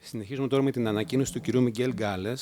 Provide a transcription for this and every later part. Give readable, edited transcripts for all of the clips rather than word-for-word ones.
Συνεχίζουμε τώρα με την ανακοίνωση του κυρίου Miguel Galles.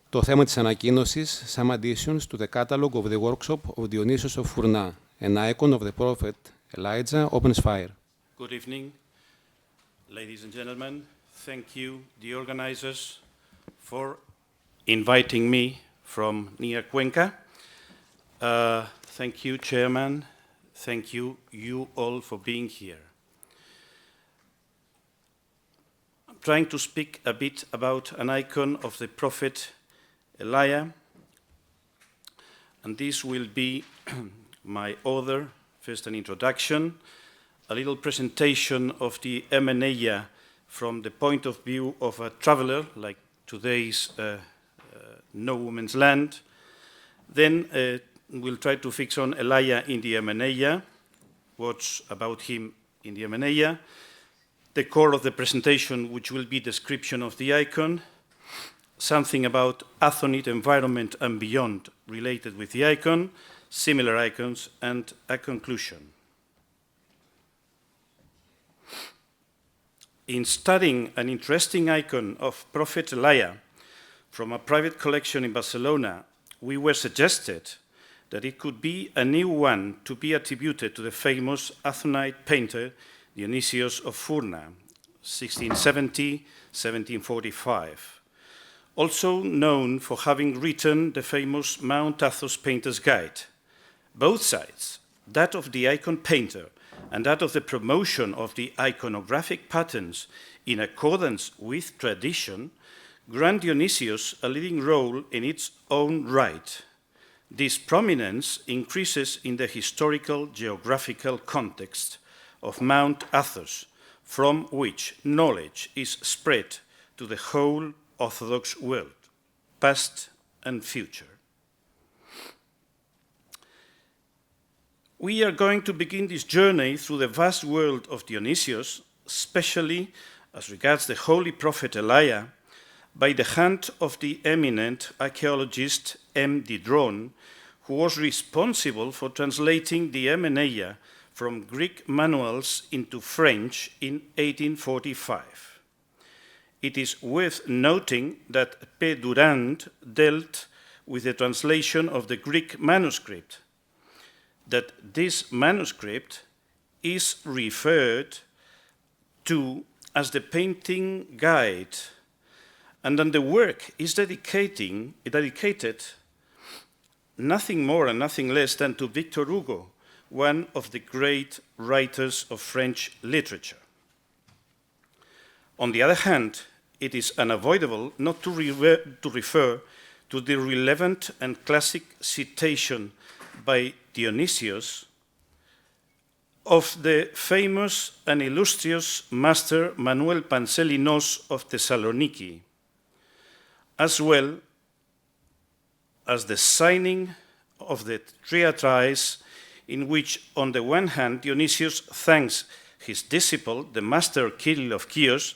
Το θέμα της ανακοίνωσης, some additions to the catalogue of the workshop of Dionysius of Fourna, an icon of the prophet Elijah opens fire. Good evening, ladies and gentlemen. Thank you, the organizers, for inviting me from near Cuenca. Thank you, Chairman. Thank you, you all, for being here. I'm trying to speak a bit about an icon of the prophet Elijah, and this will be my order. First, an introduction, a little presentation of the Emeneia from the point of view of a traveler, like today's No Woman's Land. Then we'll try to fix on Elijah in the Emeneia, what's about him in the Emeneia, the core of the presentation, which will be description of the icon, something about Athonite environment and beyond related with the icon, similar icons, and a conclusion. In studying an interesting icon of Prophet Elijah from a private collection in Barcelona, we were suggested that it could be a new one to be attributed to the famous Athonite painter Dionysius of Fourna, 1670-1745, also known for having written the famous Mount Athos Painter's Guide. Both sides, that of the icon painter and that of the promotion of the iconographic patterns in accordance with tradition, grant Dionysius a leading role in its own right. This prominence increases in the historical geographical context of Mount Athos, from which knowledge is spread to the whole Orthodox world, past and future. We are going to begin this journey through the vast world of Dionysius, especially as regards the holy prophet Elijah, by the hand of the eminent archaeologist M. Didron, who was responsible for translating the Emeneia from Greek manuals into French in 1845. It is worth noting that P. Durand dealt with the translation of the Greek manuscript, that this manuscript is referred to as the painting guide, and then the work is dedicated nothing more and nothing less than to Victor Hugo, one of the great writers of French literature. On the other hand, it is unavoidable not to refer to the relevant and classic citation by Dionysius of the famous and illustrious master Manuel Panselinos of Thessaloniki, as well as the signing of the Triatrice, in which, on the one hand, Dionysius thanks his disciple, the master Kirill of Chios,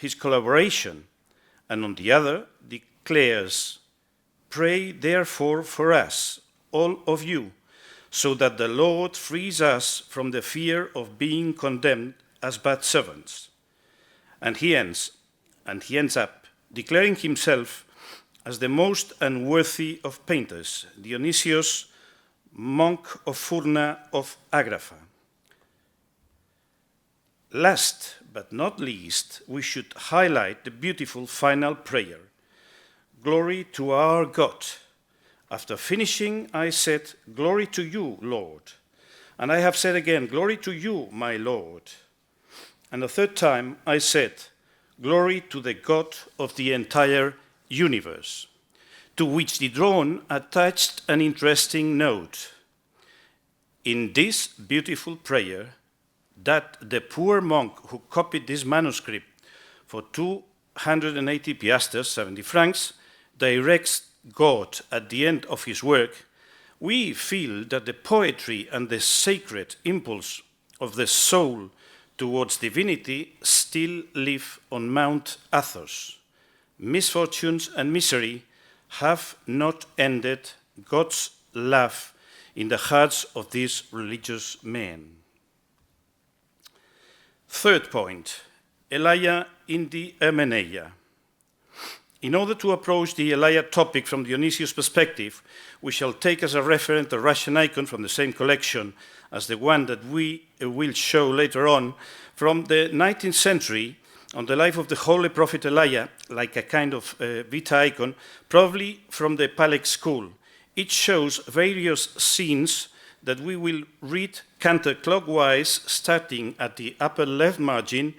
his collaboration, and on the other, declares, "Pray therefore for us, all of you, so that the Lord frees us from the fear of being condemned as bad servants." And he ends up declaring himself as the most unworthy of painters, Dionysius, monk of Fourna of Agrafa. Last but not least, we should highlight the beautiful final prayer, "Glory to our God. After finishing, I said, 'Glory to you, Lord.' And I have said again, 'Glory to you, my Lord.' And the third time, I said, 'Glory to the God of the entire universe.'" To which Didron attached an interesting note. In this beautiful prayer, that the poor monk who copied this manuscript for 280 piastres, 70 francs, directs God at the end of his work, we feel that the poetry and the sacred impulse of the soul towards divinity still live on Mount Athos. Misfortunes and misery have not ended God's love in the hearts of these religious men. Third point, Elijah in the Hermeneia. In order to approach the Elijah topic from Dionysius' perspective, we shall take as a reference a Russian icon from the same collection as the one that we will show later on from the 19th century on the life of the holy prophet Elijah, like a kind of Vita icon, probably from the Palek school. It shows various scenes that we will read counterclockwise, starting at the upper left margin.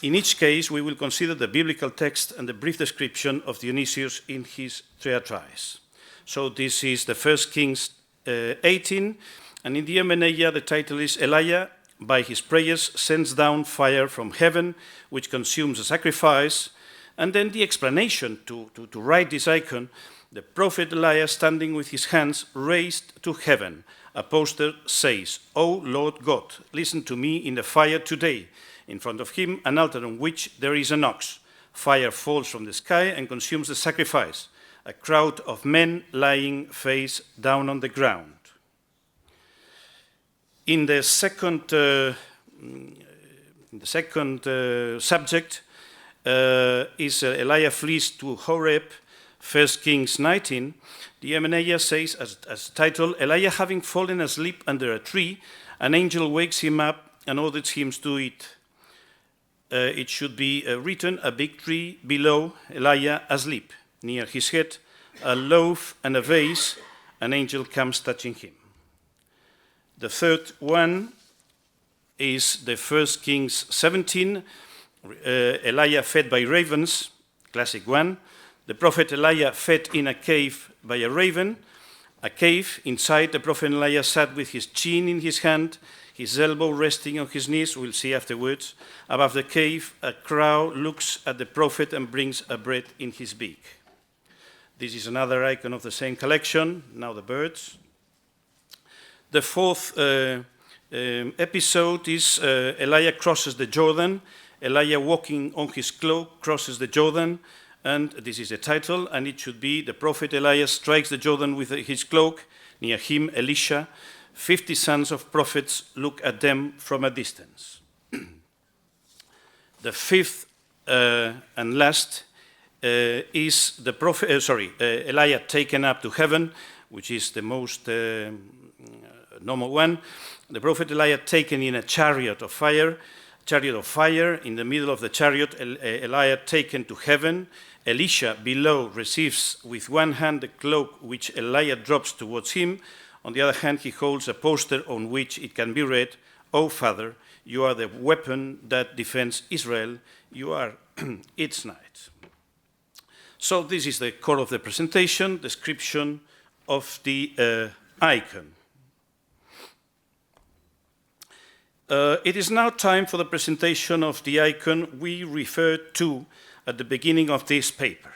In each case, we will consider the biblical text and the brief description of Dionysius in his Theatrais. So this is the 1 Kings 18, and in the Hermeneia, the title is Elijah, by his prayers, sends down fire from heaven, which consumes a sacrifice. And then the explanation to write this icon, the prophet Elijah standing with his hands raised to heaven. A poster says, O Lord God, listen to me in the fire today. In front of him, an altar on which there is an ox. Fire falls from the sky and consumes the sacrifice. A crowd of men lying face down on the ground. In the second subject is Elijah flees to Horeb, 1 Kings 19. The Hermeneia says, as title, Elijah having fallen asleep under a tree, an angel wakes him up and orders him to eat. It should be written, a big tree below, Elijah asleep. Near his head, a loaf and a vase, an angel comes touching him. The third one is the 1 Kings 17, Elijah fed by ravens, classic one. The prophet Elijah fed in a cave by a raven. A cave, inside the prophet Elijah sat with his chin in his hand, his elbow resting on his knees, we'll see afterwards. Above the cave, a crow looks at the prophet and brings a bread in his beak. This is another icon of the same collection, now the birds. The fourth episode is Elijah crosses the Jordan. Elijah walking on his cloak crosses the Jordan, and this is the title, and it should be the prophet Elijah strikes the Jordan with his cloak. Near him, Elisha. 50 sons of prophets look at them from a distance. The fifth and last is the prophet, Elijah taken up to heaven, which is the most normal one. The prophet Elijah taken in a chariot of fire. In the middle of the chariot, Elijah taken to heaven. Elisha below receives with one hand the cloak which Elijah drops towards him. On the other hand, he holds a poster on which it can be read, O Father, you are the weapon that defends Israel. You are its knight. So this is the core of the presentation, description of the icon. It is now time for the presentation of the icon we referred to at the beginning of this paper.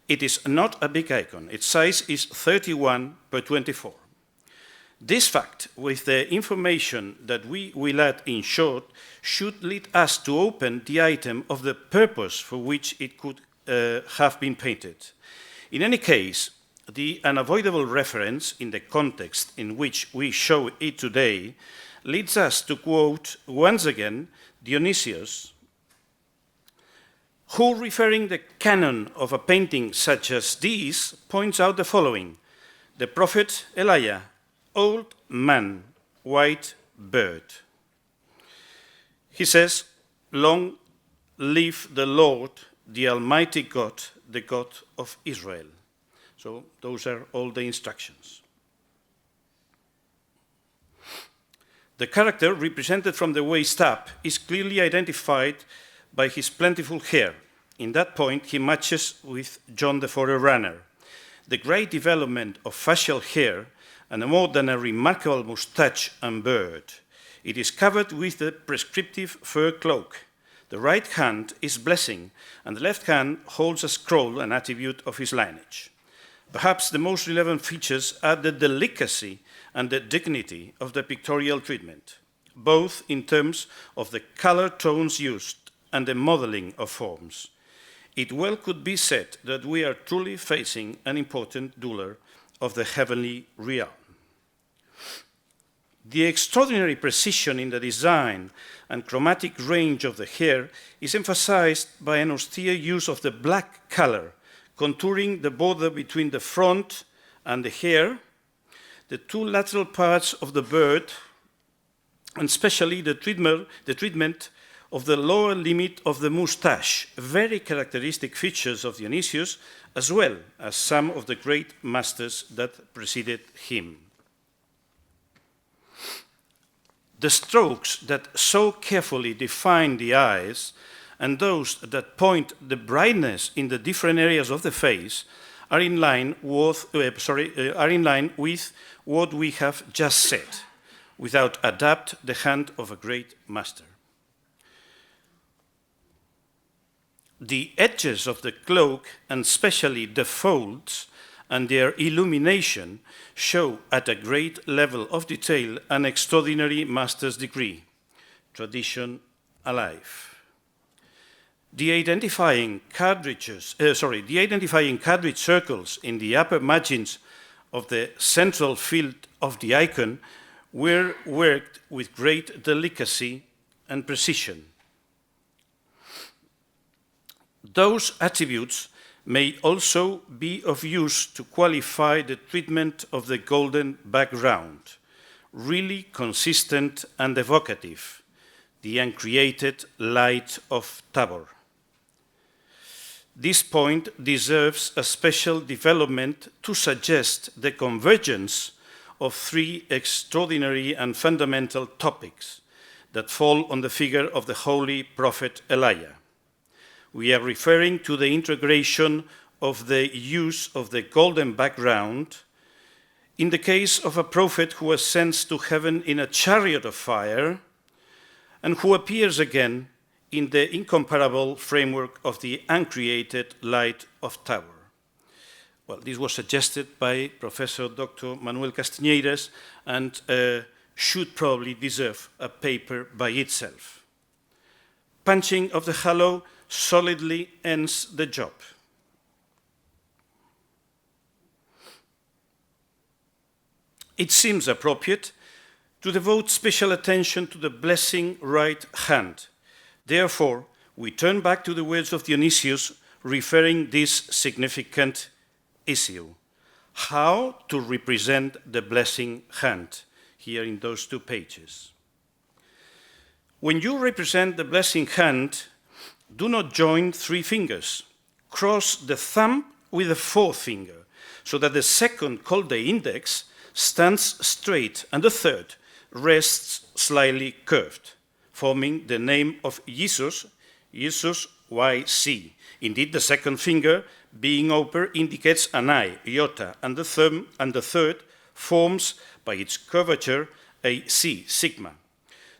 It is not a big icon. Its size is 31 by 24. This fact, with the information that we will add in short, should lead us to open the item of the purpose for which it could have been painted. In any case, the unavoidable reference in the context in which we show it today leads us to quote once again Dionysius, who, referring the canon of a painting such as this, points out the following: the prophet Elijah, old man, white bird. He says, long live the Lord, the Almighty God, the God of Israel. So those are all the instructions. The character represented from the waist up is clearly identified by his plentiful hair. In that point, he matches with John the Forerunner. The great development of facial hair and a more than a remarkable moustache and beard. It is covered with the prescriptive fur cloak. The right hand is blessing, and the left hand holds a scroll, an attribute of his lineage. Perhaps the most relevant features are the delicacy and the dignity of the pictorial treatment, both in terms of the color tones used and the modeling of forms. It well could be said that we are truly facing an important ruler of the heavenly realm. The extraordinary precision in the design and chromatic range of the hair is emphasized by an austere use of the black color, contouring the border between the front and the hair, the two lateral parts of the bird, and especially the treatment of the lower limit of the moustache, very characteristic features of Dionysius, as well as some of the great masters that preceded him. The strokes that so carefully define the eyes and those that point the brightness in the different areas of the face are in line with what we have just said, without adapt the hand of a great master. The edges of the cloak, and especially the folds and their illumination, show at a great level of detail an extraordinary master's degree, tradition alive. The identifying cartridge circles in the upper margins of the central field of the icon were worked with great delicacy and precision. Those attributes may also be of use to qualify the treatment of the golden background, really consistent and evocative, the uncreated light of Tabor. This point deserves a special development to suggest the convergence of three extraordinary and fundamental topics that fall on the figure of the holy prophet Elijah. We are referring to the integration of the use of the golden background in the case of a prophet who ascends to heaven in a chariot of fire and who appears again in the incomparable framework of the uncreated light of Tabor. Well, this was suggested by Professor Dr. Manuel Castiñeiras and should probably deserve a paper by itself. Punching of the halo solidly ends the job. It seems appropriate to devote special attention to the blessing right hand. Therefore, we turn back to the words of Dionysius referring this significant issue. How to represent the blessing hand, here in those 2 pages. When you represent the blessing hand, do not join 3 fingers. Cross the thumb with the forefinger, so that the second, called the index, stands straight and the third rests slightly curved, forming the name of Jesus, Jesus YC. Indeed, the second finger, being open, indicates an I, iota, and the thumb and the third forms, by its curvature, a C, sigma.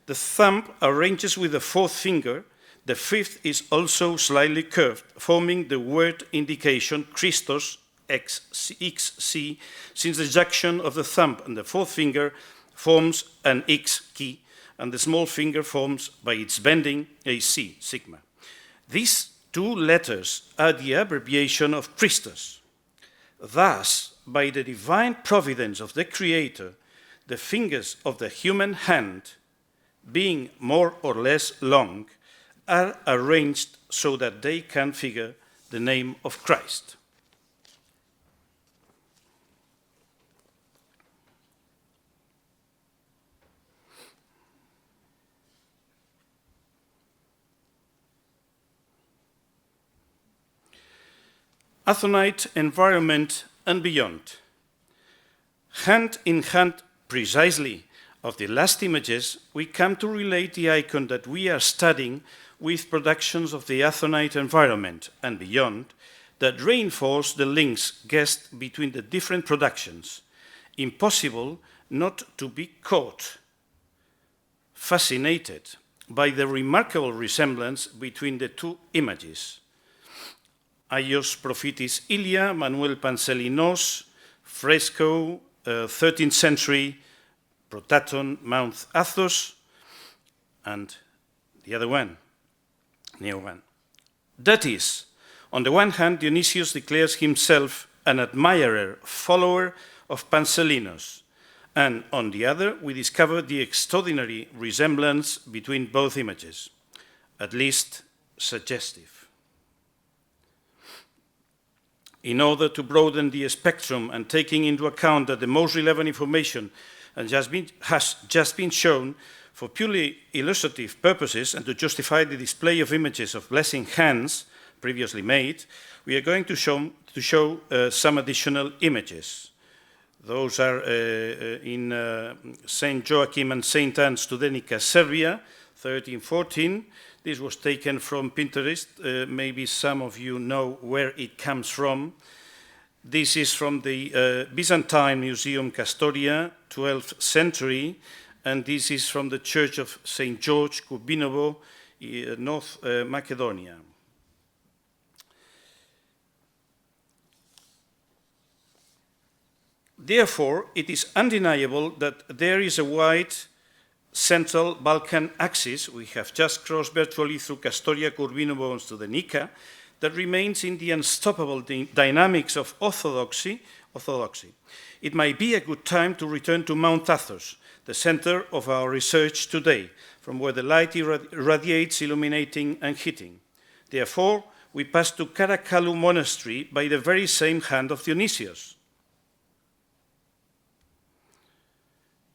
The thumb arranges with the fourth finger. The fifth is also slightly curved, forming the word indication Christos XC, since the junction of the thumb and the fourth finger forms an X key, and the small finger forms, by its bending, a C, sigma. These 2 letters are the abbreviation of Christos. Thus, by the divine providence of the Creator, the fingers of the human hand, being more or less long, are arranged so that they can figure the name of Christ. Athonite environment and beyond. Hand in hand precisely of the last images, we come to relate the icon that we are studying with productions of the Athonite environment and beyond that reinforce the links guessed between the different productions. Impossible not to be caught, fascinated by the remarkable resemblance between the 2 images. Aios Prophetis Ilia, Manuel Panselinos, fresco, 13th century, Protaton, Mount Athos, and the other one, new one. That is, on the one hand, Dionysius declares himself an admirer, follower of Panselinos, And on the other, we discover the extraordinary resemblance between both images, at least suggestive. In order to broaden the spectrum and taking into account that the most relevant information has just been shown for purely illustrative purposes and to justify the display of images of blessing hands previously made, we are going to show some additional images. Those are in St. Joachim and St. Anne, Studenica, Serbia, 1314. This was taken from Pinterest. Maybe some of you know where it comes from. This is from the Byzantine Museum Castoria, 12th century, and this is from the Church of St. George, Kurbinovo, North Macedonia. Therefore, it is undeniable that there is a wide Central Balkan axis, we have just crossed virtually through Castoria, Kurbinovo, and Studenica, that remains in the unstoppable dynamics of orthodoxy. It might be a good time to return to Mount Athos, the center of our research today, from where the light radiates, illuminating and heating. Therefore, we pass to Karakalu Monastery by the very same hand of Dionysius.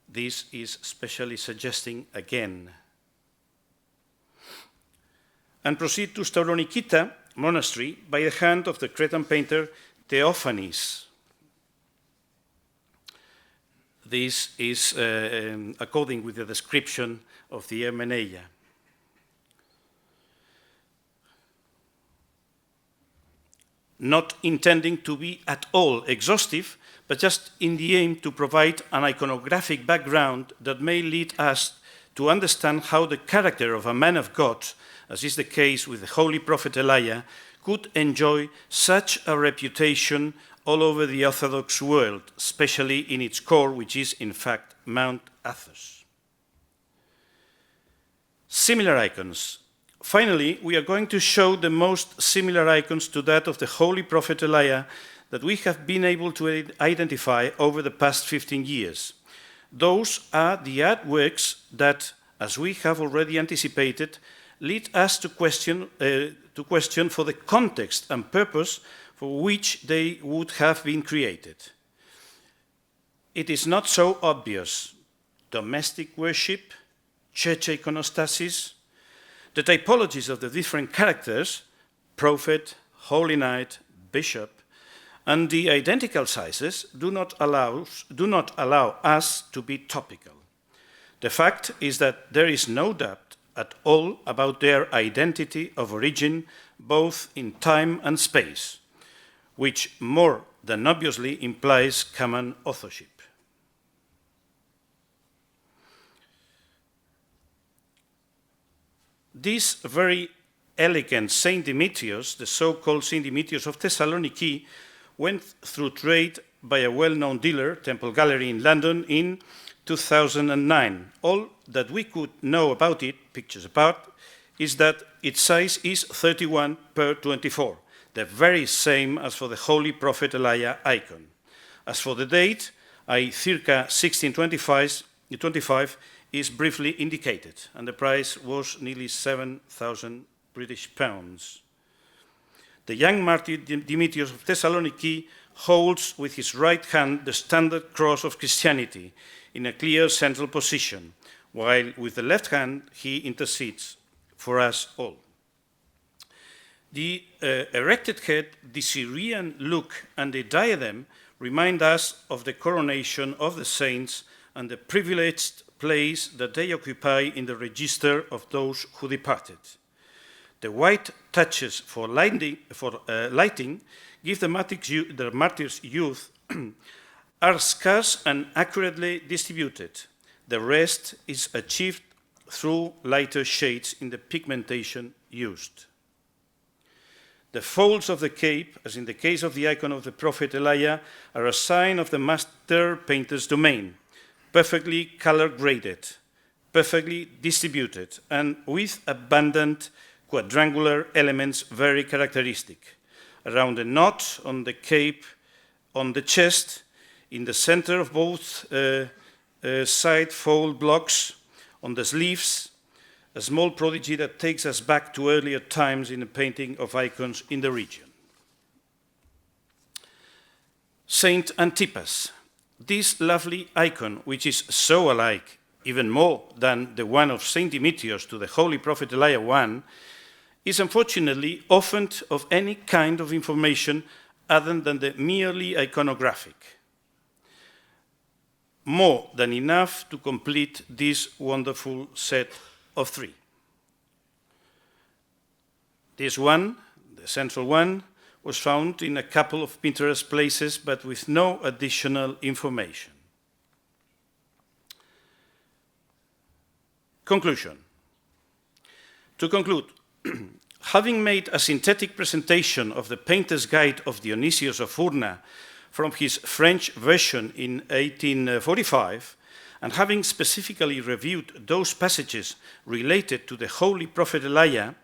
This is specially suggesting again. And proceed to Stauronikita Monastery by the hand of the Cretan painter Theophanes. This is according with the description of the Hermeneia. Not intending to be at all exhaustive, but just in the aim to provide an iconographic background that may lead us to understand how the character of a man of God, as is the case with the holy prophet Elijah, could enjoy such a reputation all over the Orthodox world, especially in its core, which is in fact Mount Athos. Similar icons. Finally, we are going to show the most similar icons to that of the holy prophet Elijah that we have been able to identify over the past 15 years. Those are the artworks that, as we have already anticipated, lead us to question for the context and purpose for which they would have been created. It is not so obvious. Domestic worship, church iconostasis, the typologies of the different characters, prophet, holy knight, bishop, and the identical sizes do not allow us to be topical. The fact is that there is no doubt at all about their identity of origin, both in time and space, which more than obviously implies common authorship. This very elegant Saint Demetrius, the so-called Saint Demetrius of Thessaloniki, went through trade by a well-known dealer, Temple Gallery in London, in 2009. All that we could know about it, pictures apart, is that its size is 31 per 24, the very same as for the Holy Prophet Elijah icon. As for the date, circa 1625 is briefly indicated, and the price was nearly 7,000 British pounds. The young martyr Demetrius of Thessaloniki holds with his right hand the standard cross of Christianity in a clear central position, while with the left hand he intercedes for us all. The erected head, the Syrian look, and the diadem remind us of the coronation of the saints and the privileged place that they occupy in the register of those who departed. The white touches for lighting give the martyr's youth are scarce and accurately distributed. The rest is achieved through lighter shades in the pigmentation used. The folds of the cape, as in the case of the icon of the prophet Elijah, are a sign of the master painter's domain, perfectly color-graded, perfectly distributed, and with abundant quadrangular elements very characteristic. Around the knot on the cape, on the chest, in the center of both side fold blocks on the sleeves, a small prodigy that takes us back to earlier times in the painting of icons in the region. Saint Antipas. This lovely icon, which is so alike, even more than the one of Saint Demetrius to the Holy Prophet Elijah I, is unfortunately orphaned of any kind of information other than the merely iconographic. More than enough to complete this wonderful set of three. This one, the central one, was found in a couple of Pinterest places, but with no additional information. Conclusion. To conclude, having made a synthetic presentation of the Painter's Guide of Dionysius of Fourna from his French version in 1845, and having specifically reviewed those passages related to the Holy Prophet Elijah,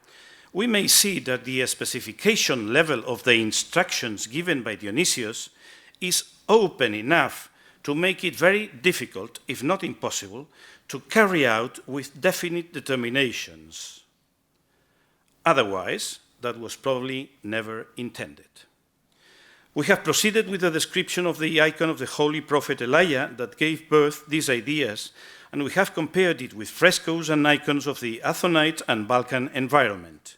we may see that the specification level of the instructions given by Dionysius is open enough to make it very difficult, if not impossible, to carry out with definite determinations. Otherwise, that was probably never intended. We have proceeded with a description of the icon of the Holy Prophet Elijah that gave birth these ideas, and we have compared it with frescoes and icons of the Athonite and Balkan environment.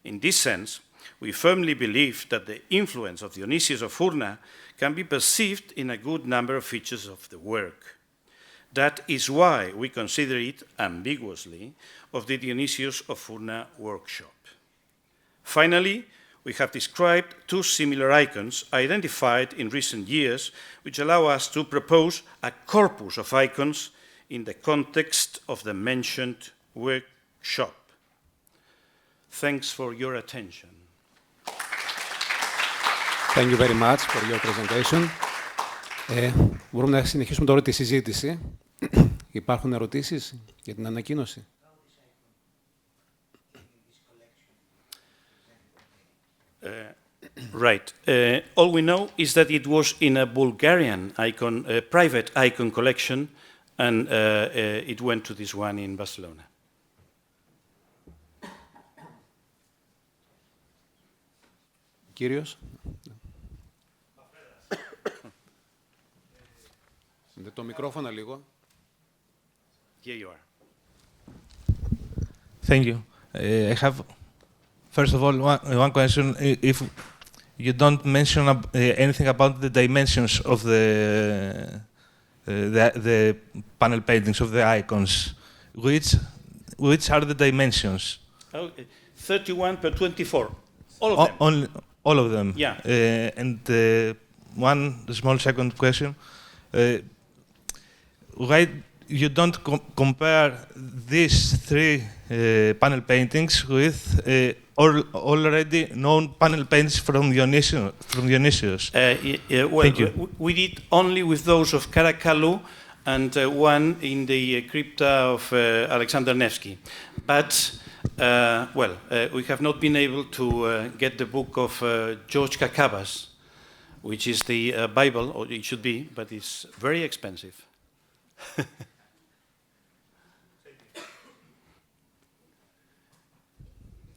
In this sense, we firmly believe that the influence of Dionysius of Fourna can be perceived in a good number of features of the work. That is why we consider it ambiguously of the Dionysius of Fourna workshop. Finally, we have described two similar icons identified in recent years, which allow us to propose a corpus of icons in the context of the mentioned workshop. Thanks for your attention. Thank you very much for your presentation. Μπορούμε να συνεχίσουμε τώρα τη συζήτηση. Υπάρχουν ερωτήσεις για την ανακοίνωση? Right. All we know is that it was in a Bulgarian icon, a private icon collection, and it went to this one in Barcelona. Κύριος. Το μικρόφωνο λίγο. Here you are. Thank you. I have, first of all, one question. If you don't mention anything about the dimensions of the panel paintings of the icons, which are the dimensions? 31 per 24. All of them. All of them. Yeah. And one small second question. Why you don't compare these three panel paintings with already known panel paintings from Dionysius? Well, Thank you. We did only with those of Karakalu and one in the crypta of Alexander Nevsky. But, we have not been able to get the book of George Kakavas, which is the Bible, or it should be, but it's very expensive.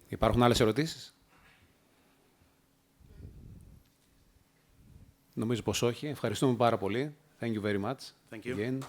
Υπάρχουν άλλες ερωτήσεις? Νομίζω πως όχι. Ευχαριστούμε πάρα πολύ. Thank you very much. Thank you. Again.